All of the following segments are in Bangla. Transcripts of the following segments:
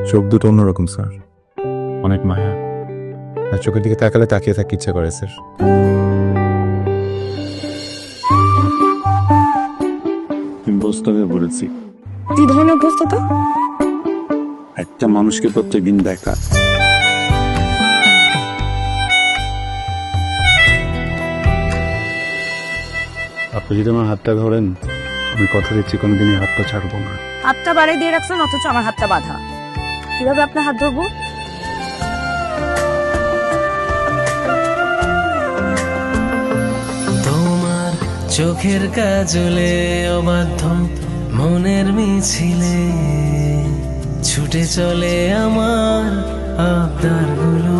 চোখ দুটো অন্যরকম স্যার, অনেক মায়া। আর চোখের দিকে তাকালে তাকিয়ে থাকতে ইচ্ছা করে স্যার। অভ্যস্ত হয়ে পড়েছি কি ধরনের অভ্যস্ততা? একটা মানুষকে প্রত্যেকদিন দেখা। আপনি যদি আমার হাতটা ধরেন, আমি কথা দিচ্ছি কোনোদিনই হাতটা ছাড়বো না। হাতটা বাড়িয়ে দিয়ে রাখছেন অথচ আমার হাতটা বাঁধা। কিভাবে আপনার হাত ধরবো? তোমার চোখের কাজলে অবাধ্য মনের মিছিলে ছুটে চলে আমার আবদার গুলো।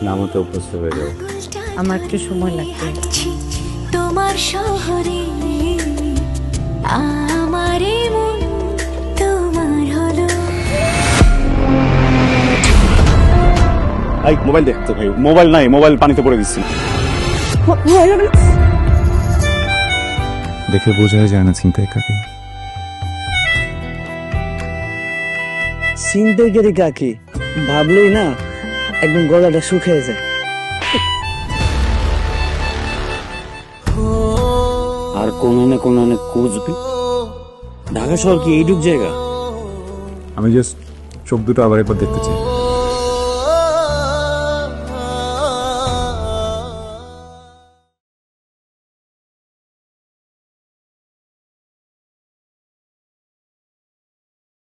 নামতে অভ্যস্ত হয়ে যাও। আমার একটু সময় লাগবে। তোমার শহরে আমার মন তোমার হলো। এই মোবাইল দেখতে ভাই, মোবাইল নাই, মোবাইল পানিতে পড়ে দিচ্ছি। দেখে বোঝাই যায় না চিন্তায় কাকে। চিন্তাইকারী কাকে ভাবলেই না একদম গলাটা শুকিয়ে যায়। আর কোন খুঁজবি? ঢাকা শহর কি এইটুক জায়গা? আমি জাস্ট চোখ দুটো আবার একবার দেখতে চাই।